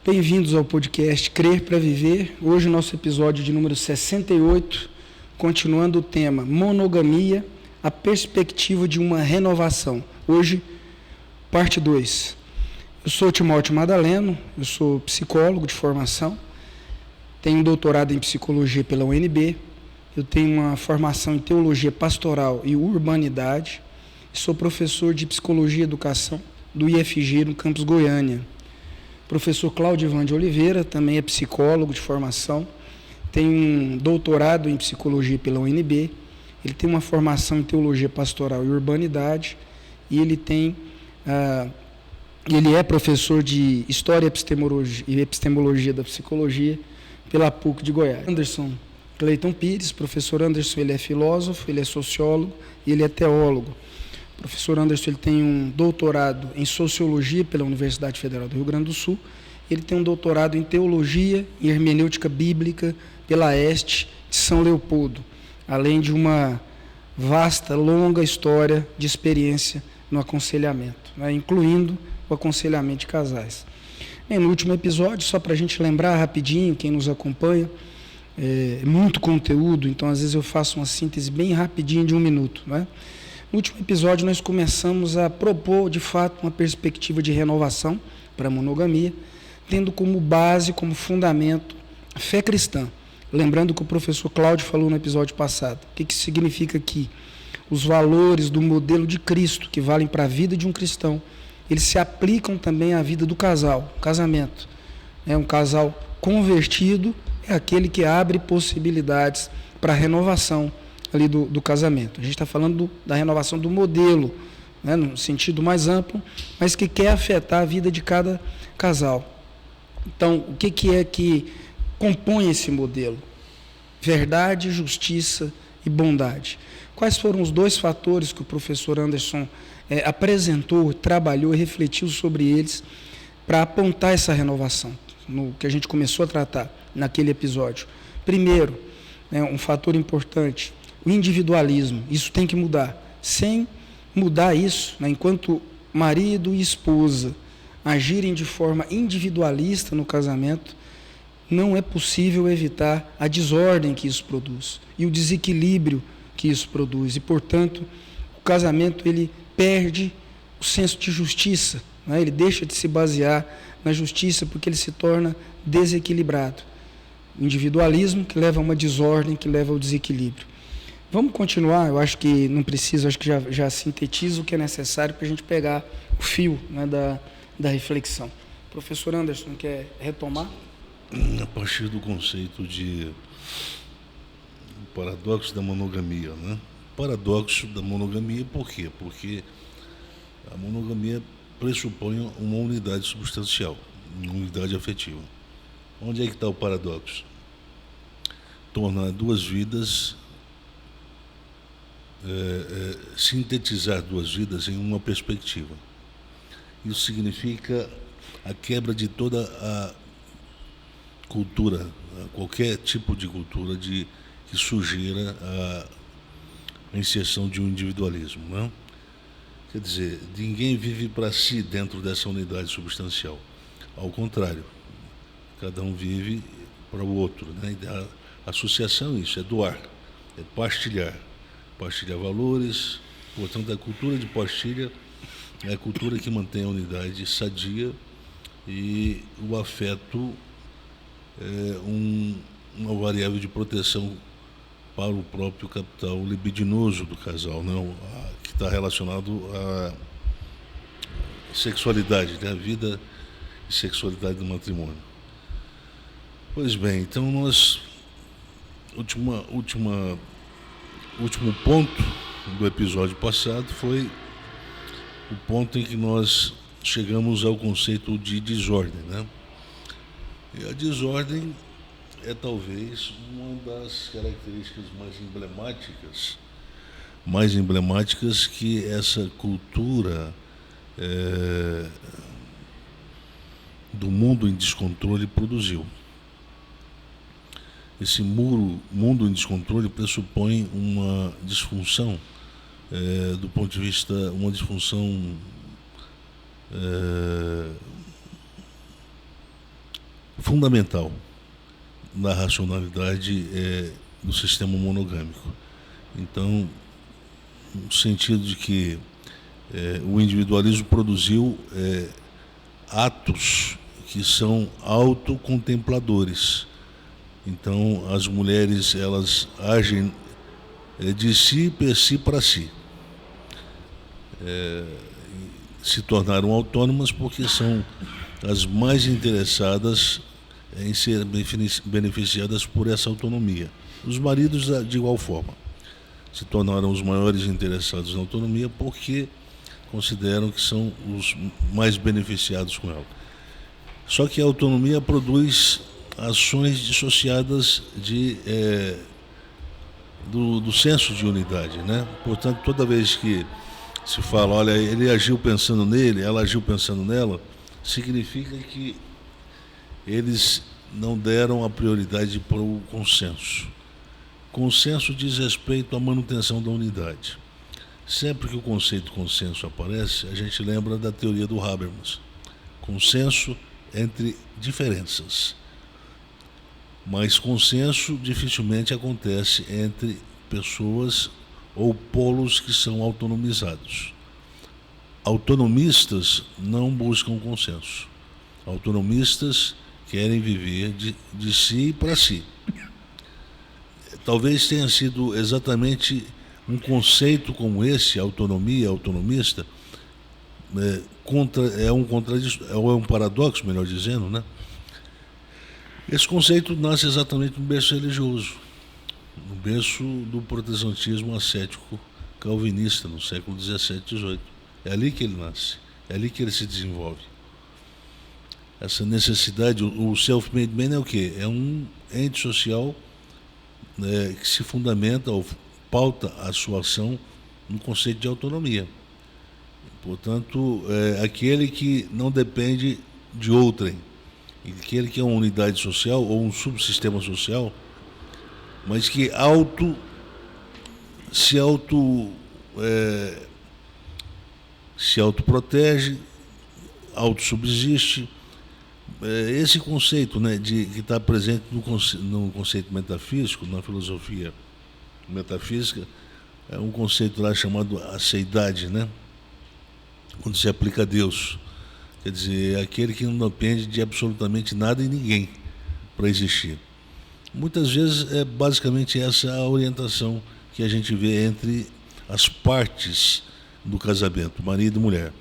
Bem-vindos ao podcast Crer para Viver. Hoje o nosso episódio de número 68, continuando o tema monogamia, a perspectiva de uma renovação. Hoje, parte 2. Eu sou Timóteo Madaleno, eu sou psicólogo de formação, tenho um doutorado em psicologia pela UNB, eu tenho uma formação em teologia pastoral e urbanidade, e sou professor de psicologia e educação do IFG no campus Goiânia. Professor Cláudio Ivan de Oliveira, também é psicólogo de formação, tem um doutorado em psicologia pela UNB, ele tem uma formação em teologia pastoral e urbanidade, e ele é professor de História e Epistemologia da Psicologia pela PUC de Goiás. Anderson Cleiton Pires, professor Anderson, ele é filósofo, ele é sociólogo e ele é teólogo. O professor Anderson ele tem um doutorado em Sociologia pela Universidade Federal do Rio Grande do Sul. Ele tem um doutorado em Teologia e Hermenêutica Bíblica pela EST de São Leopoldo, além de uma vasta, longa história de experiência no aconselhamento, incluindo o aconselhamento de casais. Bem, no último episódio, só para a gente lembrar rapidinho, quem nos acompanha, muito conteúdo, então às vezes eu faço uma síntese bem rapidinho de 1 minuto, né? No último episódio, nós começamos a propor, de fato, uma perspectiva de renovação para a monogamia, tendo como base, como fundamento, a fé cristã. Lembrando que o professor Cláudio falou no episódio passado. O que isso significa aqui? Os valores do modelo de Cristo, que valem para a vida de um cristão, eles se aplicam também à vida do casal, casamento. Um casal convertido é aquele que abre possibilidades para a renovação ali do casamento. A gente está falando da renovação do modelo, no sentido mais amplo, mas que quer afetar a vida de cada casal. Então, o que é que compõe esse modelo? Verdade, justiça e bondade. Quais foram os 2 fatores que o professor Anderson apresentou, trabalhou e refletiu sobre eles para apontar essa renovação, no que a gente começou a tratar naquele episódio? Primeiro, um fator importante, o individualismo. Isso tem que mudar. Sem mudar isso, enquanto marido e esposa agirem de forma individualista no casamento, não é possível evitar a desordem que isso produz e o desequilíbrio que isso produz. E, portanto, o casamento ele perde o senso de justiça, ele deixa de se basear na justiça porque ele se torna desequilibrado. O individualismo que leva a uma desordem, que leva ao desequilíbrio. Vamos continuar, eu acho que não precisa, acho que já sintetizo o que é necessário para a gente pegar o fio da reflexão. Professor Anderson, quer retomar? A partir do conceito de paradoxo da monogamia, Paradoxo da monogamia, por quê? Porque a monogamia pressupõe uma unidade substancial, uma unidade afetiva. Onde é que está o paradoxo? Tornar 2 vidas, sintetizar 2 vidas em uma perspectiva. Isso significa a quebra de toda a cultura, qualquer tipo de cultura que sugira a inserção de um individualismo. Quer dizer, ninguém vive para si dentro dessa unidade substancial. Ao contrário, cada um vive para o outro. A associação, isso é doar, é partilhar valores. Portanto, a cultura de partilha é a cultura que mantém a unidade sadia, e o afeto é uma variável de proteção para o próprio capital libidinoso do casal, que está relacionado à sexualidade, a vida e sexualidade do matrimônio. Pois bem, então último ponto do episódio passado foi o ponto em que nós chegamos ao conceito de desordem, E a desordem é talvez uma das características mais emblemáticas que essa cultura do mundo em descontrole produziu. Esse mundo em descontrole pressupõe uma disfunção, do ponto de vista, uma disfunção fundamental na racionalidade do sistema monogâmico. Então, no sentido de que o individualismo produziu atos que são autocontempladores. Então, as mulheres, elas agem de si, per si, para si. Se tornaram autônomas porque são as mais interessadas em ser beneficiadas por essa autonomia. Os maridos, de igual forma, se tornaram os maiores interessados na autonomia porque consideram que são os mais beneficiados com ela. Só que a autonomia produz ações dissociadas do senso de unidade, né? Portanto, toda vez que se fala, olha, ele agiu pensando nele, ela agiu pensando nela, significa que eles não deram a prioridade para o consenso. Consenso diz respeito à manutenção da unidade. Sempre que o conceito consenso aparece, a gente lembra da teoria do Habermas. Consenso entre diferenças. Mas consenso dificilmente acontece entre pessoas ou polos que são autonomizados. Autonomistas não buscam consenso. Autonomistas querem viver de si e para si. Talvez tenha sido exatamente um conceito como esse, autonomia, autonomista, é um paradoxo, melhor dizendo, né? Esse conceito nasce exatamente no berço religioso, no berço do protestantismo ascético calvinista, no século XVII e XVIII. É ali que ele nasce, é ali que ele se desenvolve. Essa necessidade, o self-made man é o quê? É um ente social que se fundamenta ou pauta a sua ação no conceito de autonomia. Portanto, é aquele que não depende de outrem, aquele que é uma unidade social ou um subsistema social, mas que se autoprotege, autossubsiste. Esse conceito, né, que está presente no conceito metafísico, na filosofia metafísica, é um conceito lá chamado aceidade, né, quando se aplica a Deus. Quer dizer, é aquele que não depende de absolutamente nada e ninguém para existir. Muitas vezes é basicamente essa a orientação que a gente vê entre as partes do casamento, marido e mulher.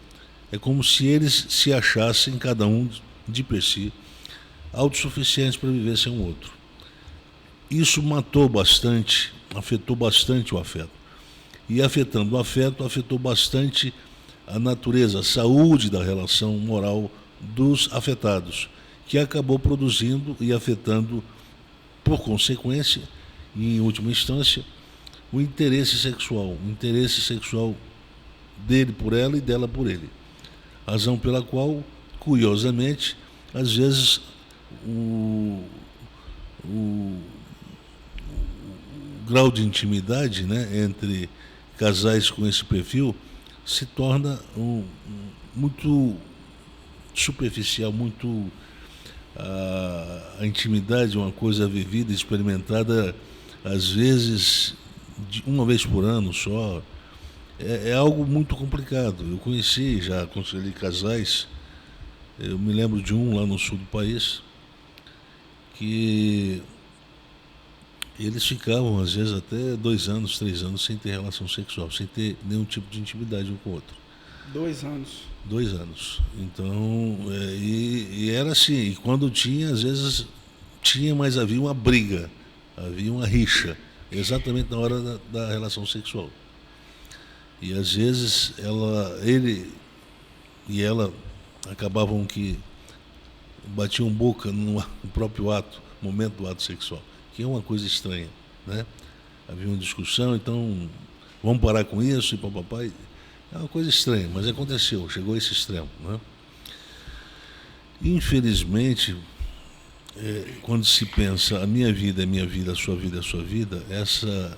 É como se eles se achassem, cada um de per si, autossuficientes para viver sem o outro. Isso afetou bastante o afeto. E afetando o afeto, afetou bastante a natureza, a saúde da relação moral dos afetados, que acabou produzindo e afetando, por consequência, e em última instância, o interesse sexual dele por ela e dela por ele. Razão pela qual, curiosamente, às vezes o grau de intimidade, né, entre casais com esse perfil se torna muito superficial, muito a intimidade, uma coisa vivida, experimentada, às vezes uma vez por ano só. É algo muito complicado. Eu já aconselhei casais, eu me lembro de um lá no sul do país, que eles ficavam, às vezes, até 2 anos, 3 anos sem ter relação sexual, sem ter nenhum tipo de intimidade um com o outro. 2 anos? 2 anos. Então, e era assim, e quando tinha, às vezes tinha, mas havia uma briga, havia uma rixa, exatamente na hora da relação sexual. E às vezes ele e ela acabavam que batiam boca no próprio momento do ato sexual, que é uma coisa estranha, né? Havia uma discussão, então vamos parar com isso e papai. É uma coisa estranha, mas aconteceu, chegou a esse extremo, né? Infelizmente, quando se pensa a minha vida é minha vida, a sua vida é a sua vida, essa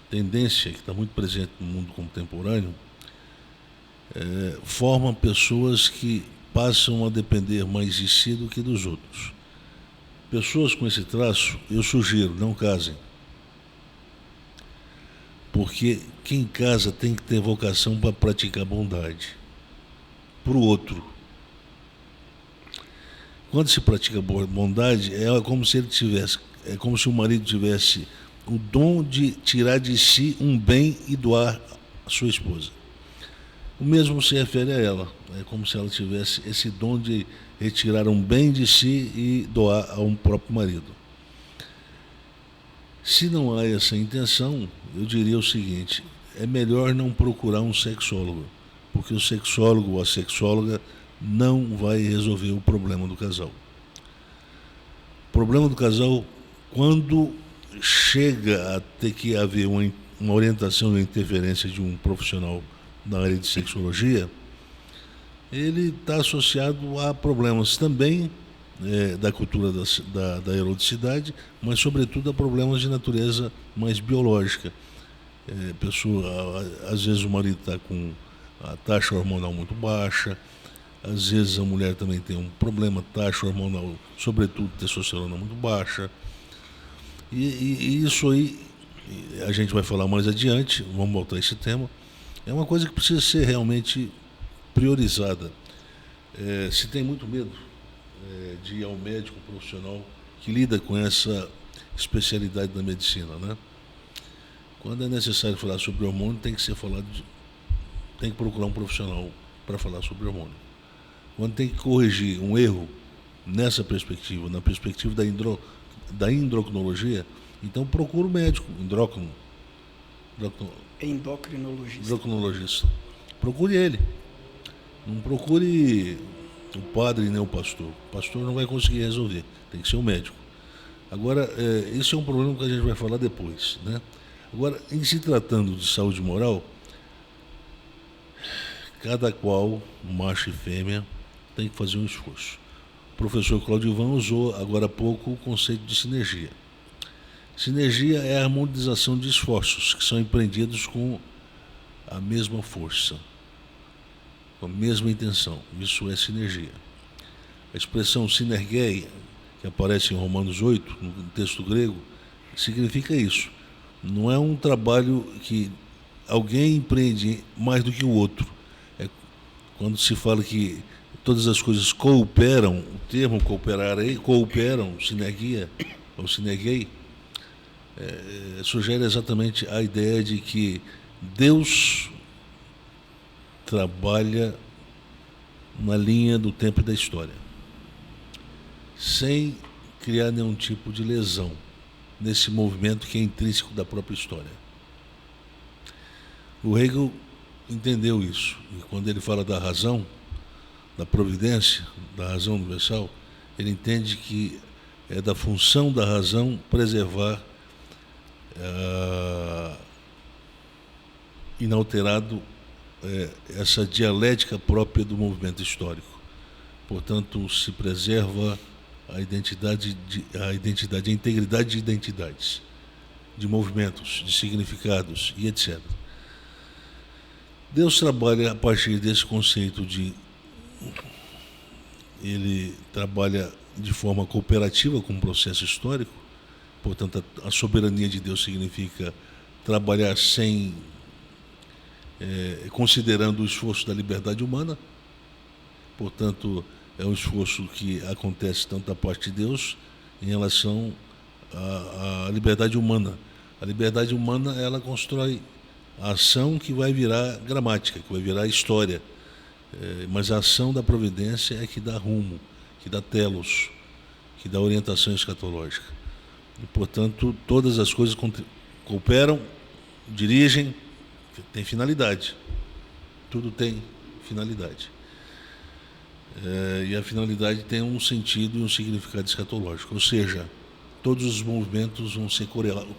tendência que está muito presente no mundo contemporâneo forma pessoas que passam a depender mais de si do que dos outros. Pessoas com esse traço, eu sugiro, não casem. Porque quem casa tem que ter vocação para praticar bondade para o outro. Quando se pratica bondade, é como se ele tivesse, é como se o marido tivesse o dom de tirar de si um bem e doar à sua esposa. O mesmo se refere a ela. É como se ela tivesse esse dom de retirar um bem de si e doar a um próprio marido. Se não há essa intenção, eu diria o seguinte: é melhor não procurar um sexólogo, porque o sexólogo ou a sexóloga não vai resolver o problema do casal. O problema do casal, quando chega a ter que haver uma orientação ou interferência de um profissional na área de sexologia, ele está associado a problemas também da cultura da eroticidade, mas sobretudo a problemas de natureza mais biológica. Às vezes o marido está com a taxa hormonal muito baixa, às vezes a mulher também tem um problema, taxa hormonal, sobretudo testosterona muito baixa. E isso aí, a gente vai falar mais adiante, vamos voltar a esse tema, é uma coisa que precisa ser realmente priorizada. Se tem muito medo de ir ao médico profissional que lida com essa especialidade da medicina, né? Quando é necessário falar sobre hormônio, tem que procurar um profissional para falar sobre hormônio. Quando tem que corrigir um erro nessa perspectiva, na perspectiva da endocrinologia, então procura o médico, endocrinologista. Procure ele. Não procure o padre nem o pastor. O pastor não vai conseguir resolver. Tem que ser o médico. Agora, isso é um problema que a gente vai falar depois, né? Agora, em se tratando de saúde moral, cada qual, macho e fêmea, tem que fazer um esforço. O professor Cláudio Ivan usou agora há pouco o conceito de sinergia. Sinergia é a harmonização de esforços que são empreendidos com a mesma força, com a mesma intenção. Isso é sinergia. A expressão sinergeia, que aparece em Romanos 8, no texto grego, significa isso. Não é um trabalho que alguém empreende mais do que o outro. Quando se fala que todas as coisas cooperam, o termo cooperam, sinergia ou sinergei, sugere exatamente a ideia de que Deus trabalha na linha do tempo e da história, sem criar nenhum tipo de lesão nesse movimento que é intrínseco da própria história. O Hegel entendeu isso, e quando ele fala da razão, da providência, da razão universal, ele entende que é da função da razão preservar inalterado essa dialética própria do movimento histórico. Portanto, se preserva a integridade de identidades, de movimentos, de significados e etc. Deus trabalha a partir desse conceito ele trabalha de forma cooperativa com o processo histórico. Portanto, a soberania de Deus significa trabalhar considerando o esforço da liberdade humana. Portanto, é um esforço que acontece tanto da parte de Deus em relação à liberdade humana. A liberdade humana, ela constrói a ação que vai virar gramática, que vai virar história. Mas a ação da providência é que dá rumo, que dá telos, que dá orientação escatológica. E, portanto, todas as coisas cooperam, dirigem, tem finalidade. Tudo tem finalidade. E a finalidade tem um sentido e um significado escatológico. Ou seja, todos os movimentos vão ser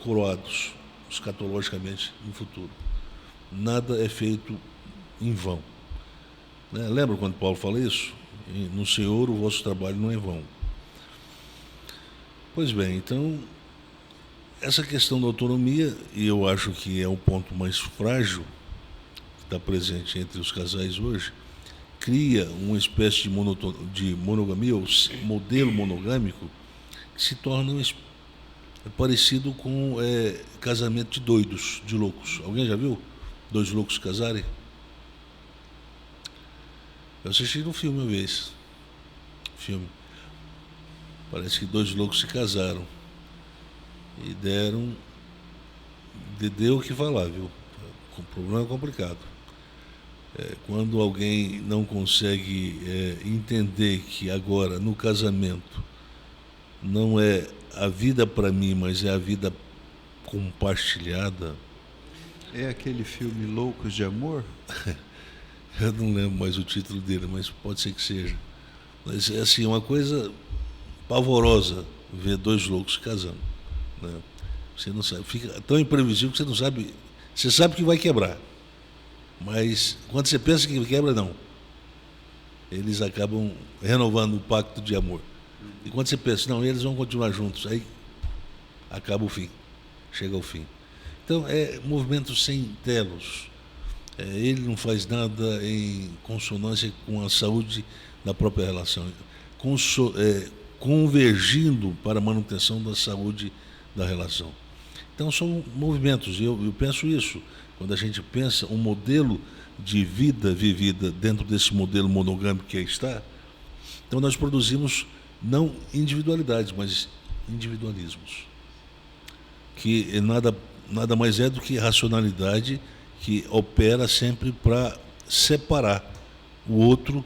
coroados escatologicamente no futuro. Nada é feito em vão. Lembra quando Paulo fala isso? No Senhor o vosso trabalho não é vão. Pois bem, então, essa questão da autonomia, e eu acho que é o ponto mais frágil que está presente entre os casais hoje, cria uma espécie de monogamia, ou modelo monogâmico, que se torna parecido com casamento de doidos, de loucos. Alguém já viu dois loucos casarem? Eu assisti no filme uma vez. Filme. Parece que dois loucos se casaram e deu o que falar, viu? O problema é complicado. Quando alguém não consegue entender que agora no casamento não é a vida para mim, mas é a vida compartilhada. É aquele filme Loucos de Amor? Eu não lembro mais o título dele, mas pode ser que seja. Mas é assim, uma coisa pavorosa ver dois loucos casando, né? Você não sabe, fica tão imprevisível que você não sabe. Você sabe que vai quebrar, mas quando você pensa que quebra, não. Eles acabam renovando o pacto de amor. E quando você pensa, não, eles vão continuar juntos, aí acaba o fim, chega ao fim. Então, é movimento sem telos. Ele não faz nada em consonância com a saúde da própria relação, convergindo para a manutenção da saúde da relação. Então, são movimentos, eu penso isso. Quando a gente pensa um modelo de vida vivida dentro desse modelo monogâmico que aí está, então nós produzimos não individualidades, mas individualismos, que nada mais é do que racionalidade que opera sempre para separar o outro,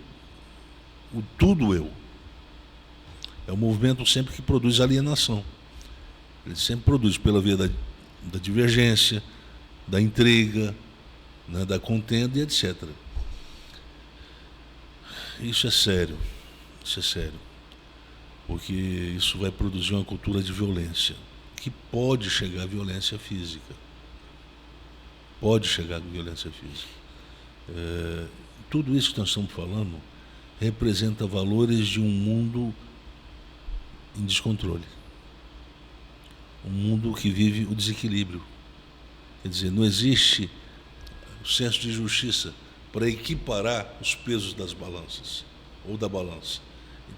o tudo eu. É um movimento sempre que produz alienação. Ele sempre produz pela via da divergência, da intriga, né, da contenda e etc. Isso é sério, porque isso vai produzir uma cultura de violência, que pode chegar à violência física. Tudo isso que nós estamos falando representa valores de um mundo em descontrole. Um mundo que vive o desequilíbrio. Quer dizer, não existe o senso de justiça para equiparar os pesos das balanças, ou da balança.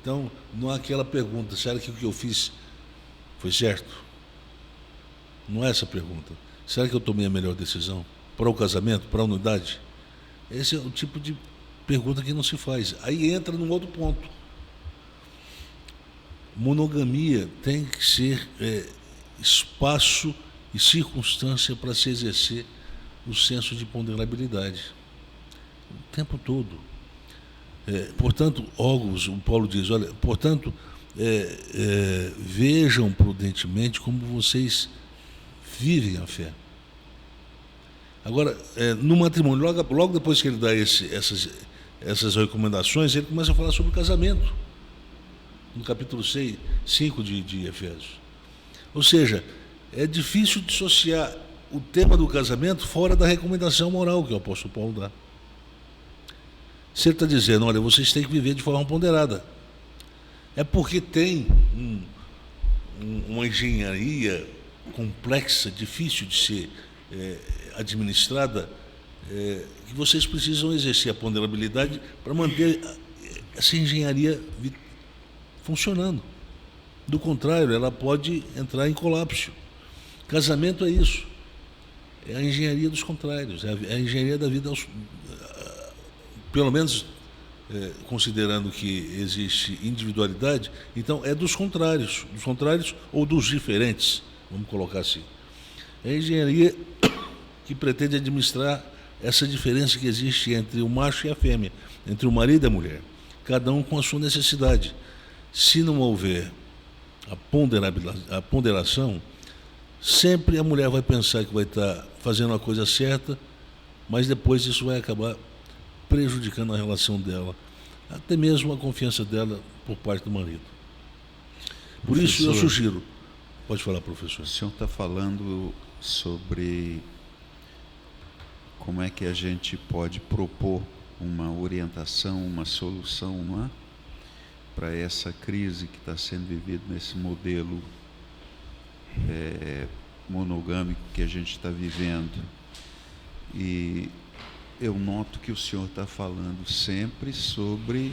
Então, não há aquela pergunta, será que o que eu fiz foi certo? Não é essa a pergunta. Será que eu tomei a melhor decisão para o casamento, para a unidade? Esse é o tipo de pergunta que não se faz. Aí entra num outro ponto. Monogamia tem que ser espaço e circunstância para se exercer o senso de ponderabilidade o tempo todo. Portanto, o Paulo diz, olha, portanto, vejam prudentemente como vocês vivem a fé. Agora, no matrimônio, logo depois que ele dá essas recomendações, ele começa a falar sobre o casamento, no capítulo 5 de Efésios. Ou seja, é difícil dissociar o tema do casamento fora da recomendação moral que o apóstolo Paulo dá. Se ele está dizendo, olha, vocês têm que viver de forma ponderada. É porque tem uma engenharia complexa, difícil de ser administrada, que vocês precisam exercer a ponderabilidade para manter essa engenharia funcionando. Do contrário, ela pode entrar em colapso. Casamento é isso. É a engenharia dos contrários, é a engenharia da vida, pelo menos considerando que existe individualidade, então é dos contrários ou dos diferentes, vamos colocar assim. É a engenharia que pretende administrar essa diferença que existe entre o macho e a fêmea, entre o marido e a mulher, cada um com a sua necessidade. Se não houver a ponderação, sempre a mulher vai pensar que vai estar fazendo a coisa certa, mas depois isso vai acabar prejudicando a relação dela, até mesmo a confiança dela por parte do marido. Por isso eu sugiro. Pode falar, professor. O senhor está falando sobre como é que a gente pode propor uma orientação, uma solução, não é? Para essa crise que está sendo vivida nesse modelo monogâmico que a gente está vivendo. E eu noto que o senhor está falando sempre sobre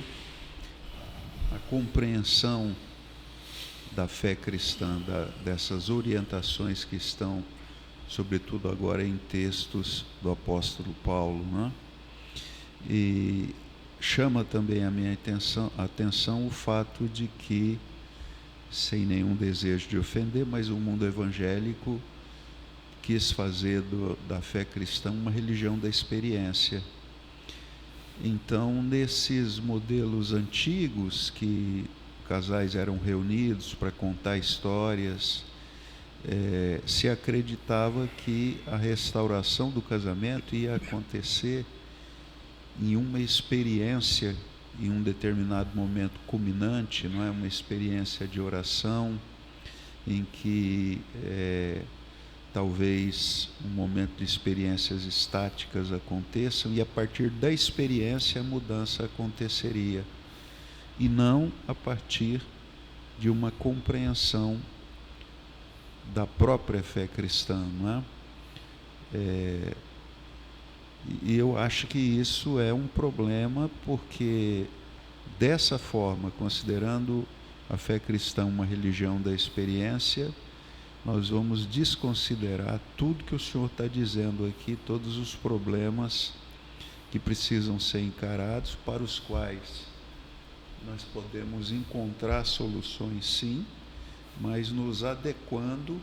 a compreensão da fé cristã, dessas orientações que estão, sobretudo agora, em textos do apóstolo Paulo, né? E chama também a minha atenção o fato de que, sem nenhum desejo de ofender, mas o mundo evangélico quis fazer da fé cristã uma religião da experiência. Então, nesses modelos antigos, que casais eram reunidos para contar histórias, se acreditava que a restauração do casamento ia acontecer em uma experiência, em um determinado momento culminante, não é? Uma experiência de oração, em que talvez um momento de experiências estáticas aconteçam, e a partir da experiência a mudança aconteceria, e não a partir de uma compreensão da própria fé cristã, não é? E eu acho que isso é um problema, porque dessa forma, considerando a fé cristã uma religião da experiência, nós vamos desconsiderar tudo que o senhor está dizendo aqui, todos os problemas que precisam ser encarados, para os quais nós podemos encontrar soluções, sim, mas nos adequando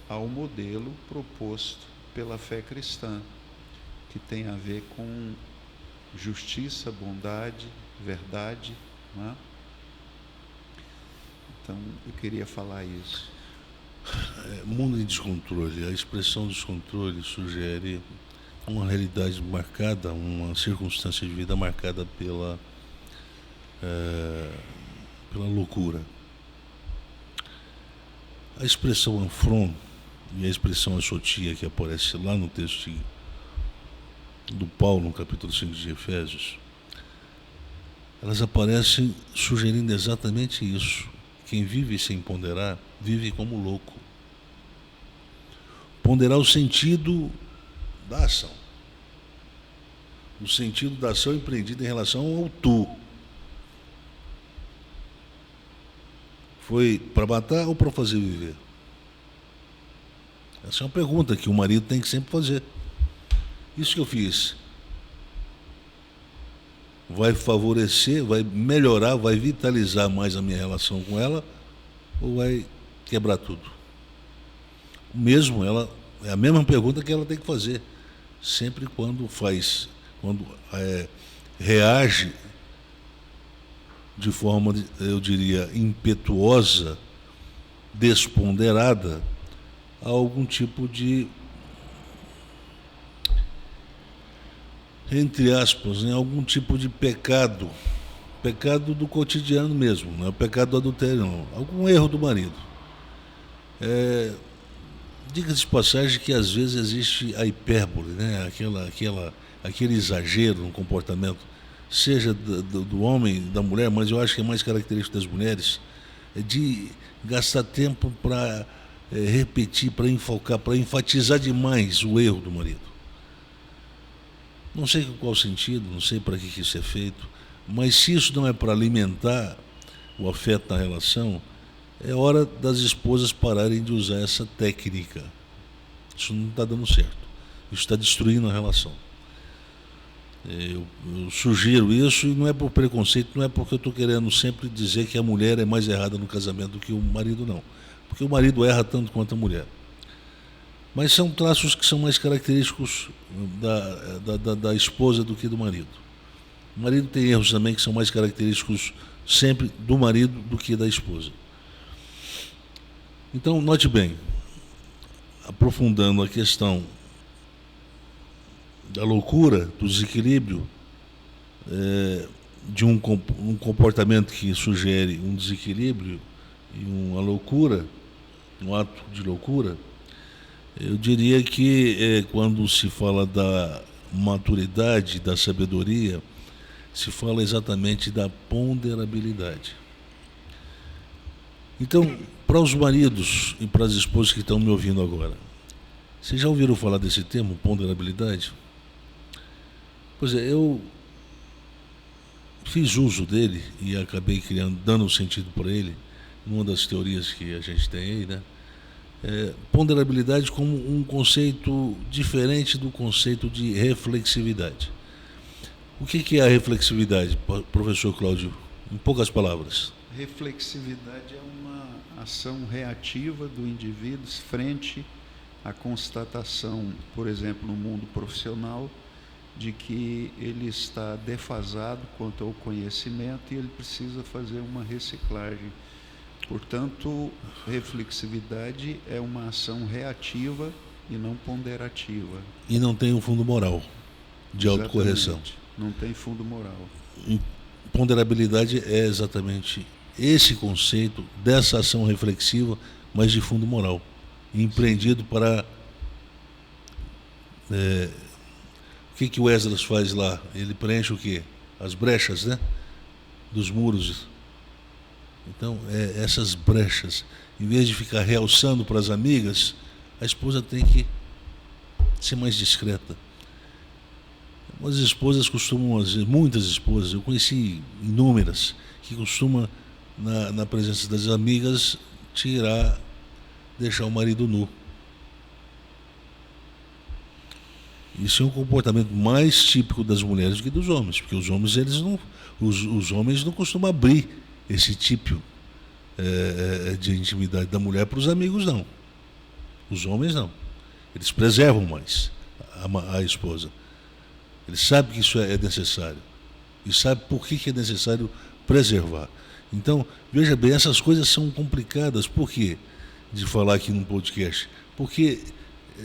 ao modelo proposto pela fé cristã, que tem a ver com justiça, bondade, verdade, não é? Então, eu queria falar isso. Mundo em descontrole. A expressão descontrole sugere uma realidade marcada, uma circunstância de vida marcada pela loucura. A expressão affront e a expressão assotia, que aparece lá no texto do Paulo, no capítulo 5 de Efésios, elas aparecem sugerindo exatamente isso. Quem vive sem ponderar, vive como louco. Ponderar o sentido da ação. O sentido da ação empreendida em relação ao tu. Foi para matar ou para fazer viver? Essa é uma pergunta que o marido tem que sempre fazer. Isso que eu fiz vai favorecer, vai melhorar, vai vitalizar mais a minha relação com ela, ou vai quebrar tudo? Mesmo ela, é a mesma pergunta que ela tem que fazer sempre quando reage de forma, eu diria, impetuosa, desponderada a algum tipo de, entre aspas, né, algum tipo de pecado do cotidiano mesmo, não é o pecado do adultério, não, algum erro do marido. Diga-se de passagem que às vezes existe a hipérbole, né, aquele exagero no comportamento, seja do homem, da mulher, mas eu acho que é mais característico das mulheres, de gastar tempo para repetir, para enfocar, para enfatizar demais o erro do marido. Não sei qual sentido, não sei para que isso é feito, mas se isso não é para alimentar o afeto na relação, é hora das esposas pararem de usar essa técnica. Isso não está dando certo. Isso está destruindo a relação. Eu sugiro isso, e não é por preconceito, não é porque eu estou querendo sempre dizer que a mulher é mais errada no casamento do que o marido, não. Porque o marido erra tanto quanto a mulher. Mas são traços que são mais característicos da esposa do que do marido. O marido tem erros também que são mais característicos sempre do marido do que da esposa. Então, note bem, aprofundando a questão da loucura, do desequilíbrio, de um comportamento que sugere um desequilíbrio e uma loucura, um ato de loucura, eu diria que quando se fala da maturidade, da sabedoria, se fala exatamente da ponderabilidade. Então, para os maridos e para as esposas que estão me ouvindo agora, vocês já ouviram falar desse termo, ponderabilidade? Pois é, eu fiz uso dele e acabei dando um sentido para ele, numa das teorias que a gente tem aí, né? Ponderabilidade como um conceito diferente do conceito de reflexividade. O que é a reflexividade, professor Cláudio? Em poucas palavras. Reflexividade é uma ação reativa do indivíduo frente à constatação, por exemplo, no mundo profissional, de que ele está defasado quanto ao conhecimento e ele precisa fazer uma reciclagem. Portanto, reflexividade é uma ação reativa e não ponderativa. E não tem um fundo moral de autocorreção. Não tem fundo moral. Ponderabilidade é exatamente esse conceito dessa ação reflexiva, mas de fundo moral, empreendido para... o que o Esdras faz lá? Ele preenche o quê? As brechas, né? Dos muros. Então, essas brechas, em vez de ficar realçando para as amigas, a esposa tem que ser mais discreta. As esposas costumam, muitas esposas, eu conheci inúmeras, que costumam, na presença das amigas, deixar o marido nu. Isso é um comportamento mais típico das mulheres do que dos homens, porque os homens, os homens não costumam abrir esse tipo de intimidade da mulher para os amigos, não. Os homens não. Eles preservam mais a esposa. Eles sabem que isso é necessário. E sabem por que é necessário preservar. Então, veja bem, essas coisas são complicadas. Por quê? De falar aqui num podcast. Porque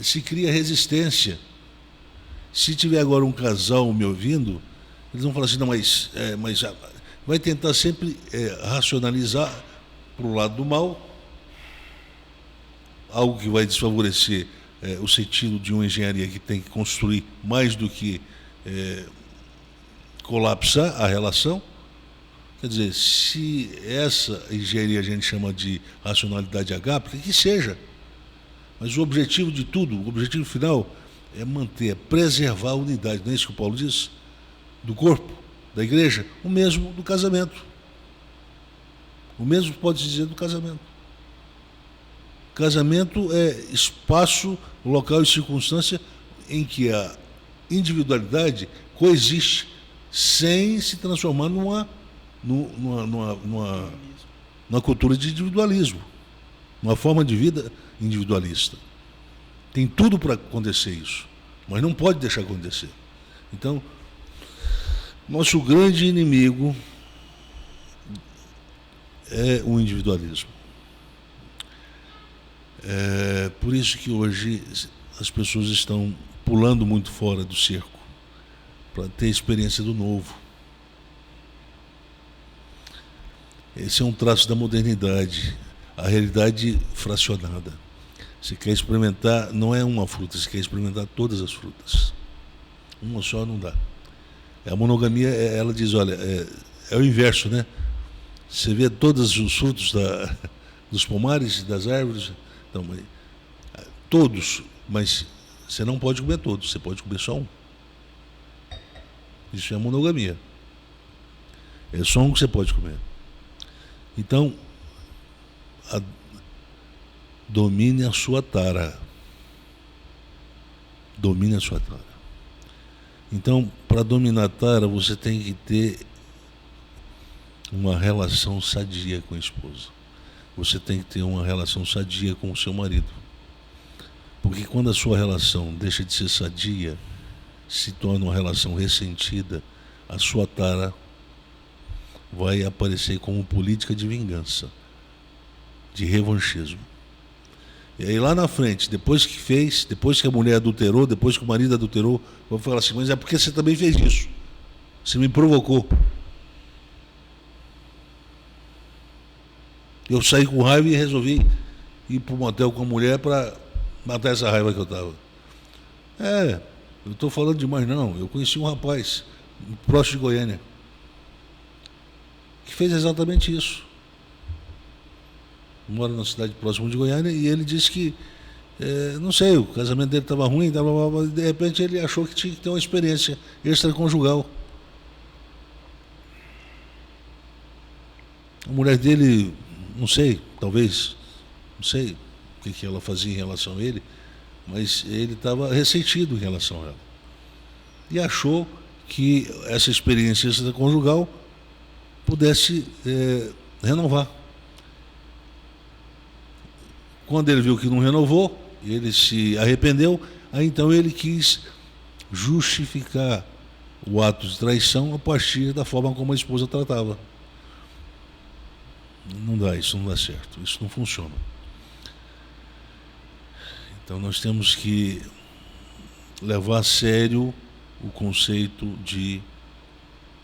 se cria resistência. Se tiver agora um casal me ouvindo, eles vão falar assim, não, mas vai tentar sempre racionalizar para o lado do mal, algo que vai desfavorecer o sentido de uma engenharia que tem que construir mais do que colapsar a relação. Quer dizer, se essa engenharia a gente chama de racionalidade agápica, que seja. Mas o objetivo de tudo, o objetivo final é manter, preservar a unidade, não é isso que o Paulo diz? Do corpo, da igreja, o mesmo do casamento. O mesmo pode se dizer do casamento. Casamento é espaço, local e circunstância em que a individualidade coexiste sem se transformar numa cultura de individualismo, uma forma de vida individualista. Tem tudo para acontecer isso, mas não pode deixar acontecer. Então, nosso grande inimigo é o individualismo. Por isso que hoje as pessoas estão pulando muito fora do cerco para ter experiência do novo. Esse é um traço da modernidade, a realidade fracionada. Você quer experimentar, não é uma fruta, você quer experimentar todas as frutas. Uma só não dá. A monogamia, ela diz, olha, é o inverso, né? Você vê todos os frutos dos pomares, das árvores, então, todos, mas você não pode comer todos, você pode comer só um. Isso é a monogamia. É só um que você pode comer. Então, domine a sua tara. Domine a sua tara. Então, para dominar a tara, você tem que ter uma relação sadia com a esposa. Você tem que ter uma relação sadia com o seu marido. Porque quando a sua relação deixa de ser sadia, se torna uma relação ressentida, a sua tara vai aparecer como política de vingança, de revanchismo. E aí lá na frente, depois que a mulher adulterou, depois que o marido adulterou, vai falar assim, mas é porque você também fez isso. Você me provocou. Eu saí com raiva e resolvi ir para o motel com a mulher para matar essa raiva que eu estava. Eu estou falando demais não. Eu conheci um rapaz, próximo de Goiânia, que fez exatamente isso. Mora na cidade próxima de Goiânia e ele disse que não sei, o casamento dele estava ruim, de repente ele achou que tinha que ter uma experiência extraconjugal. A mulher dele, não sei, talvez, não sei o que ela fazia em relação a ele, mas ele estava ressentido em relação a ela. E achou que essa experiência extraconjugal pudesse renovar. Quando ele viu que não renovou, ele se arrependeu, aí então ele quis justificar o ato de traição a partir da forma como a esposa tratava. Não dá, isso não dá certo, isso não funciona. Então nós temos que levar a sério o conceito de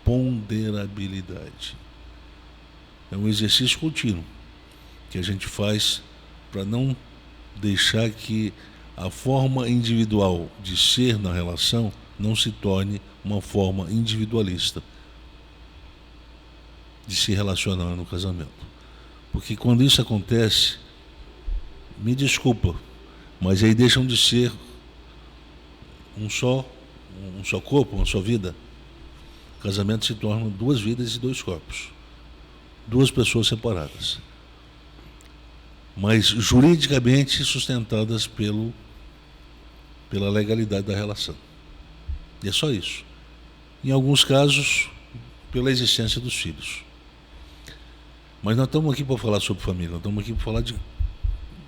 ponderabilidade. É um exercício contínuo que a gente faz para não deixar que a forma individual de ser na relação não se torne uma forma individualista de se relacionar no casamento. Porque quando isso acontece, me desculpa, mas aí deixam de ser um só corpo, uma só vida. O casamento se torna 2 vidas e 2 corpos, 2 pessoas separadas, mas juridicamente sustentadas pela legalidade da relação. E é só isso. Em alguns casos, pela existência dos filhos. Mas nós estamos aqui para falar sobre família, nós estamos aqui para falar de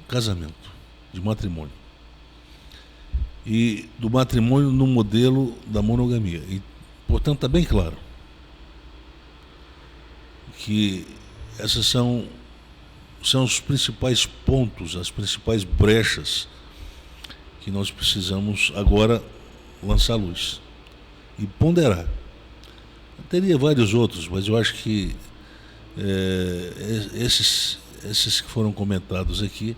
casamento, de matrimônio. E do matrimônio no modelo da monogamia. E, portanto, está bem claro que essas são os principais pontos, as principais brechas que nós precisamos agora lançar luz e ponderar. Eu teria vários outros, mas eu acho que esses que foram comentados aqui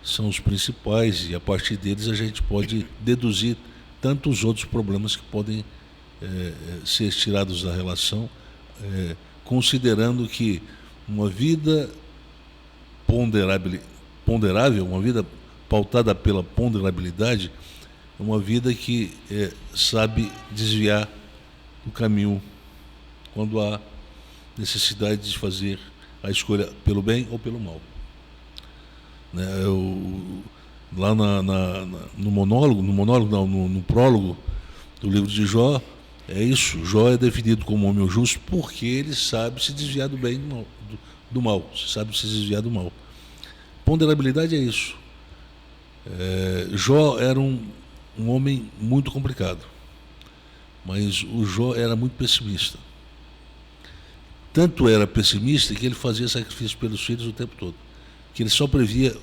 são os principais, e a partir deles a gente pode deduzir tantos outros problemas que podem ser tirados da relação, considerando que uma vida ponderável, uma vida pautada pela ponderabilidade, é uma vida que sabe desviar do caminho quando há necessidade de fazer a escolha pelo bem ou pelo mal. Né? Lá no prólogo do livro de Jó, é isso. Jó é definido como homem justo porque ele sabe se desviar do bem e do mal, sabe se desviar do mal. Ponderabilidade é isso. Jó era um homem muito complicado, mas o Jó era muito pessimista. Tanto era pessimista que ele fazia sacrifício pelos filhos o tempo todo, que ele só previa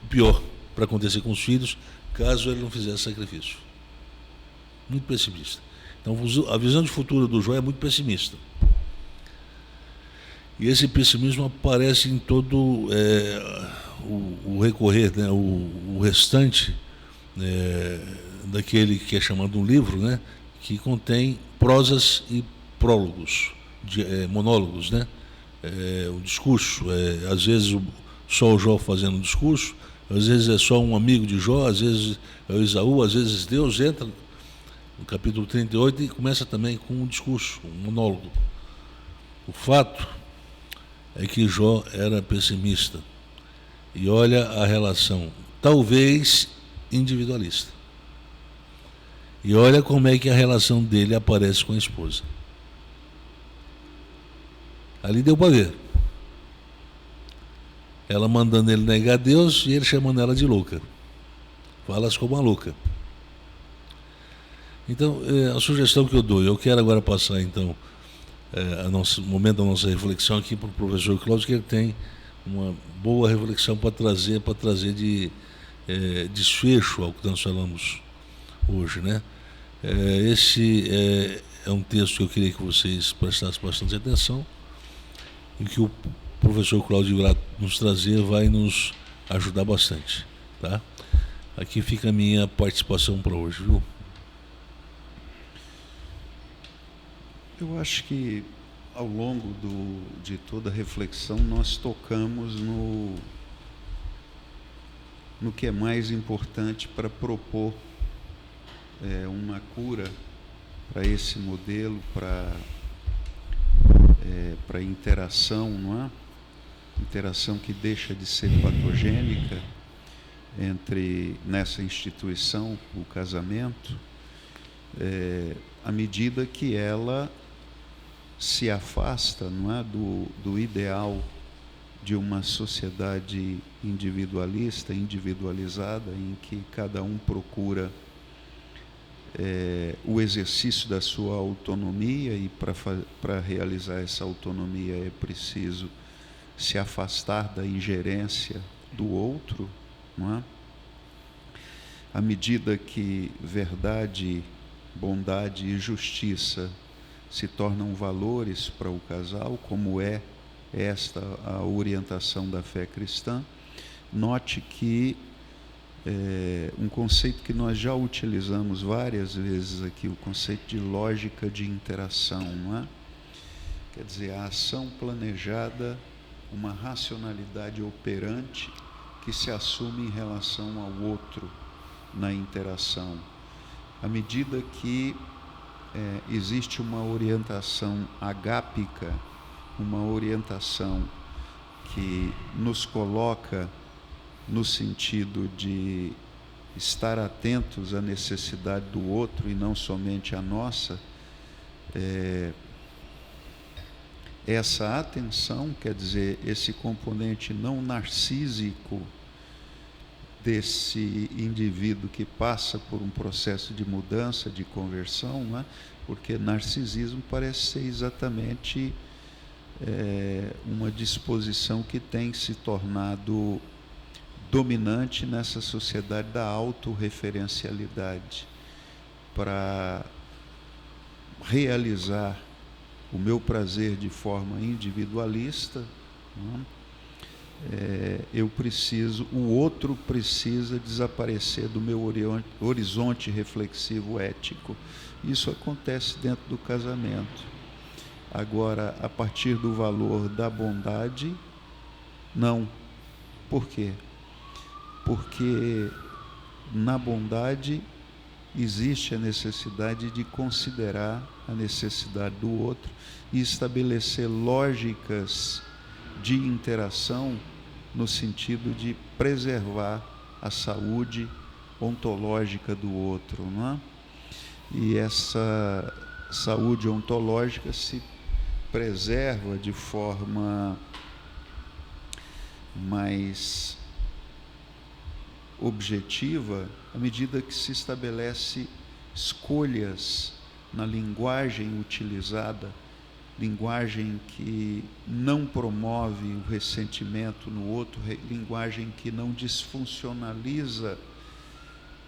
o pior para acontecer com os filhos caso ele não fizesse sacrifício. Muito pessimista. Então a visão de futuro do Jó é muito pessimista. E esse pessimismo aparece em todo o recorrer, né, o restante daquele que é chamado um livro, né, que contém prosas e prólogos, monólogos, né, o discurso. Às vezes só o Jó fazendo um discurso, às vezes é só um amigo de Jó, às vezes é o Esaú, às vezes Deus entra no capítulo 38 e começa também com um discurso, um monólogo. O fato é que Jó era pessimista e olha a relação, talvez individualista, e olha como é que a relação dele aparece com a esposa. Ali deu para ver. Ela mandando ele negar Deus e ele chamando ela de louca. Falas como uma louca. Então, a sugestão que eu dou, eu quero agora passar então o momento da nossa reflexão aqui para o professor Cláudio, que ele tem uma boa reflexão para trazer de desfecho ao que nós falamos hoje, né? Esse é um texto que eu queria que vocês prestassem bastante atenção e que o professor Cláudio irá nos trazer, vai nos ajudar bastante, tá? Aqui fica a minha participação para hoje, viu? Eu acho que ao longo de toda a reflexão nós tocamos no que é mais importante para propor uma cura para esse modelo, para interação, não é? Interação que deixa de ser patogênica nessa instituição, o casamento, à medida que ela se afasta, não é, do ideal de uma sociedade individualista, individualizada, em que cada um procura o exercício da sua autonomia, e para realizar essa autonomia é preciso se afastar da ingerência do outro, não é? À medida que verdade, bondade e justiça se tornam valores para o casal, como é esta a orientação da fé cristã, note que um conceito que nós já utilizamos várias vezes aqui, o conceito de lógica de interação, não é? Quer dizer, a ação planejada, uma racionalidade operante que se assume em relação ao outro na interação. À medida que existe uma orientação agápica, uma orientação que nos coloca no sentido de estar atentos à necessidade do outro e não somente à nossa, essa atenção, quer dizer, esse componente não narcísico desse indivíduo que passa por um processo de mudança, de conversão, né? Porque narcisismo parece ser exatamente uma disposição que tem se tornado dominante nessa sociedade da autorreferencialidade, para realizar o meu prazer de forma individualista, né? O outro precisa desaparecer do meu horizonte reflexivo ético. Isso acontece dentro do casamento. Agora, a partir do valor da bondade, não. Por quê? Porque na bondade existe a necessidade de considerar a necessidade do outro e estabelecer lógicas de interação no sentido de preservar a saúde ontológica do outro, não é? E essa saúde ontológica se preserva de forma mais objetiva à medida que se estabelece escolhas na linguagem utilizada, linguagem que não promove o ressentimento no outro, linguagem que não disfuncionaliza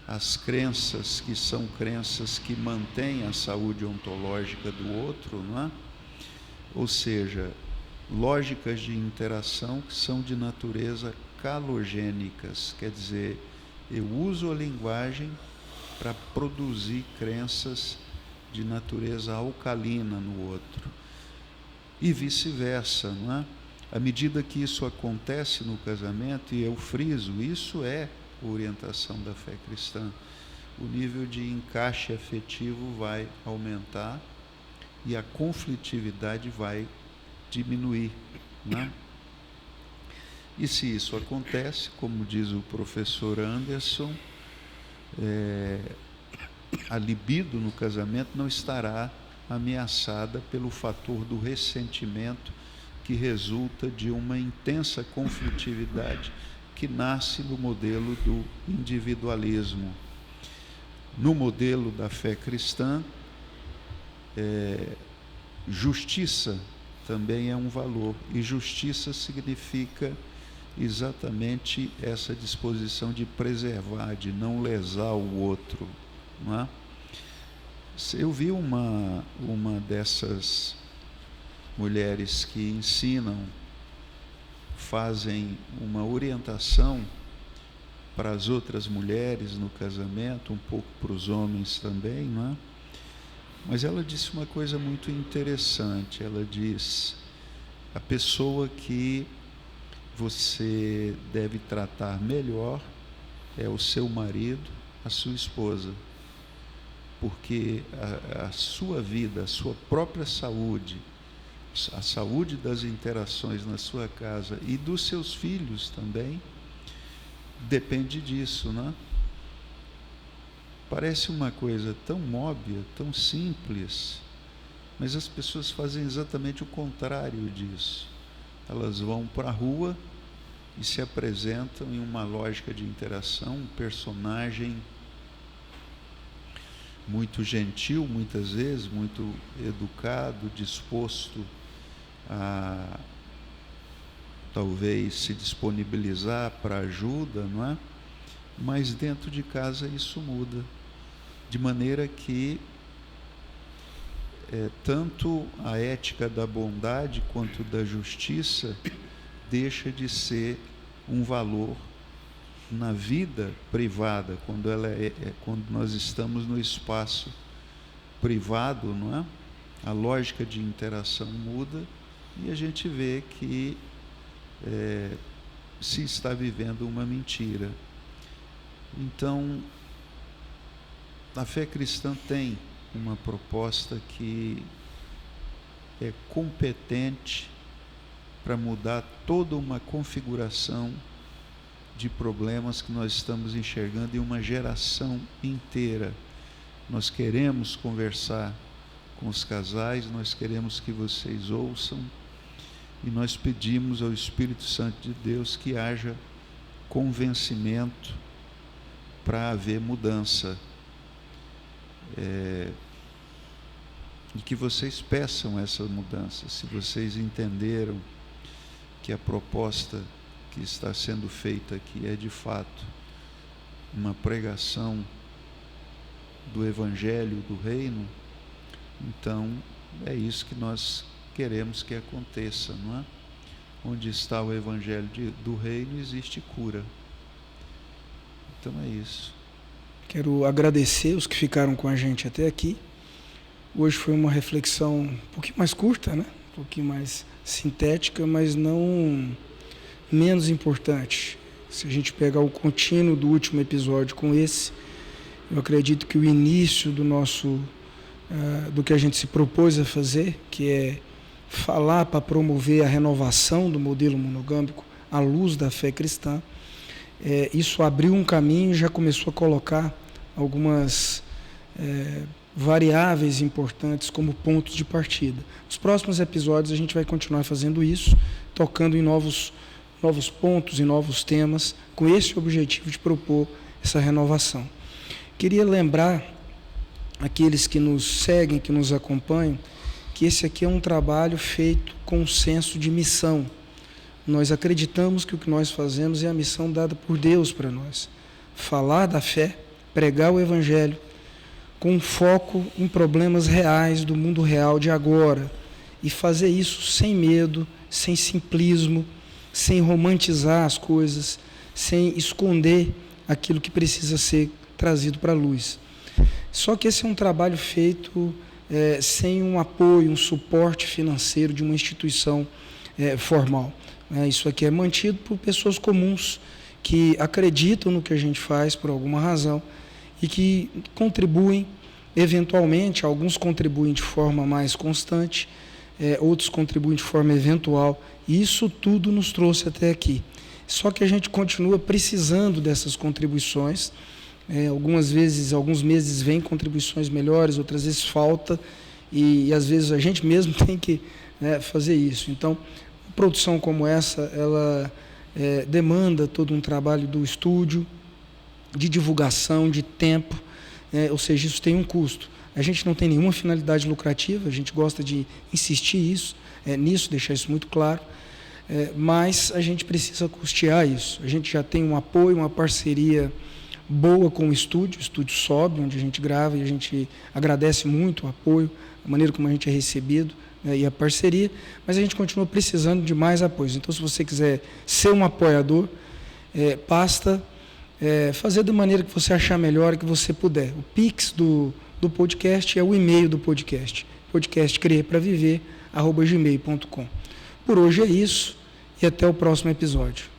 as crenças que são crenças que mantêm a saúde ontológica do outro, não é? Ou seja, lógicas de interação que são de natureza calogênicas, quer dizer, eu uso a linguagem para produzir crenças de natureza alcalina no outro. E vice-versa, não é? À medida que isso acontece no casamento, e eu friso, isso é orientação da fé cristã, o nível de encaixe afetivo vai aumentar e a conflitividade vai diminuir, não é? E se isso acontece, como diz o professor Anderson, a libido no casamento não estará ameaçada pelo fator do ressentimento que resulta de uma intensa conflitividade que nasce no modelo do individualismo. No modelo da fé cristã, justiça também é um valor, e justiça significa exatamente essa disposição de preservar, de não lesar o outro, não é? Eu vi uma dessas mulheres que ensinam, fazem uma orientação para as outras mulheres no casamento, um pouco para os homens também, não é? Mas ela disse uma coisa muito interessante. Ela diz: a pessoa que você deve tratar melhor é o seu marido, a sua esposa. Porque a sua vida, a sua própria saúde, a saúde das interações na sua casa e dos seus filhos também, depende disso, né? Parece uma coisa tão óbvia, tão simples, mas as pessoas fazem exatamente o contrário disso. Elas vão para a rua e se apresentam em uma lógica de interação, um personagem muito gentil, muitas vezes, muito educado, disposto a talvez se disponibilizar para ajuda, não é? Mas dentro de casa isso muda, de maneira que tanto a ética da bondade quanto da justiça deixa de ser um valor na vida privada, quando quando nós estamos no espaço privado, não é? A lógica de interação muda e a gente vê que se está vivendo uma mentira. Então, a fé cristã tem uma proposta que é competente para mudar toda uma configuração de problemas que nós estamos enxergando em uma geração inteira. Nós queremos conversar com os casais, nós queremos que vocês ouçam e nós pedimos ao Espírito Santo de Deus que haja convencimento para haver mudança. E que vocês peçam essa mudança. Se vocês entenderam que a proposta que está sendo feita aqui é de fato uma pregação do Evangelho, do Reino, então é isso que nós queremos que aconteça, não é? Onde está o Evangelho do Reino, existe cura. Então é isso. Quero agradecer os que ficaram com a gente até aqui. Hoje foi uma reflexão um pouquinho mais curta, né? Um pouquinho mais sintética, mas não menos importante. Se a gente pegar o contínuo do último episódio com esse, eu acredito que o início do que a gente se propôs a fazer, que é falar para promover a renovação do modelo monogâmico à luz da fé cristã, isso abriu um caminho e já começou a colocar algumas variáveis importantes como pontos de partida. Nos próximos episódios a gente vai continuar fazendo isso, tocando em novos pontos e novos temas, com esse objetivo de propor essa renovação. Queria lembrar aqueles que nos seguem, que nos acompanham, que esse aqui é um trabalho feito com um senso de missão. Nós acreditamos que o que nós fazemos é a missão dada por Deus para nós. Falar da fé, pregar o Evangelho, com foco em problemas reais do mundo real de agora, e fazer isso sem medo, sem simplismo, sem romantizar as coisas, sem esconder aquilo que precisa ser trazido para a luz. Só que esse é um trabalho feito sem um apoio, um suporte financeiro de uma instituição formal. Isso aqui é mantido por pessoas comuns que acreditam no que a gente faz por alguma razão e que contribuem eventualmente. Alguns contribuem de forma mais constante, outros contribuem de forma eventual, e isso tudo nos trouxe até aqui. Só que a gente continua precisando dessas contribuições. Algumas vezes, alguns meses vem contribuições melhores, outras vezes falta, e às vezes a gente mesmo tem que fazer isso. Então, uma produção como essa, ela demanda todo um trabalho do estúdio, de divulgação, de tempo, ou seja, isso tem um custo. A gente não tem nenhuma finalidade lucrativa, a gente gosta de insistir nisso, deixar isso muito claro, mas a gente precisa custear isso. A gente já tem um apoio, uma parceria boa com o estúdio Sobe, onde a gente grava, e a gente agradece muito o apoio, a maneira como a gente é recebido, e a parceria, mas a gente continua precisando de mais apoios. Então, se você quiser ser um apoiador, basta fazer da maneira que você achar melhor, que você puder. O Pix do podcast é o e-mail do podcast, podcastcrerpraviver@gmail.com. Por hoje é isso, e até o próximo episódio.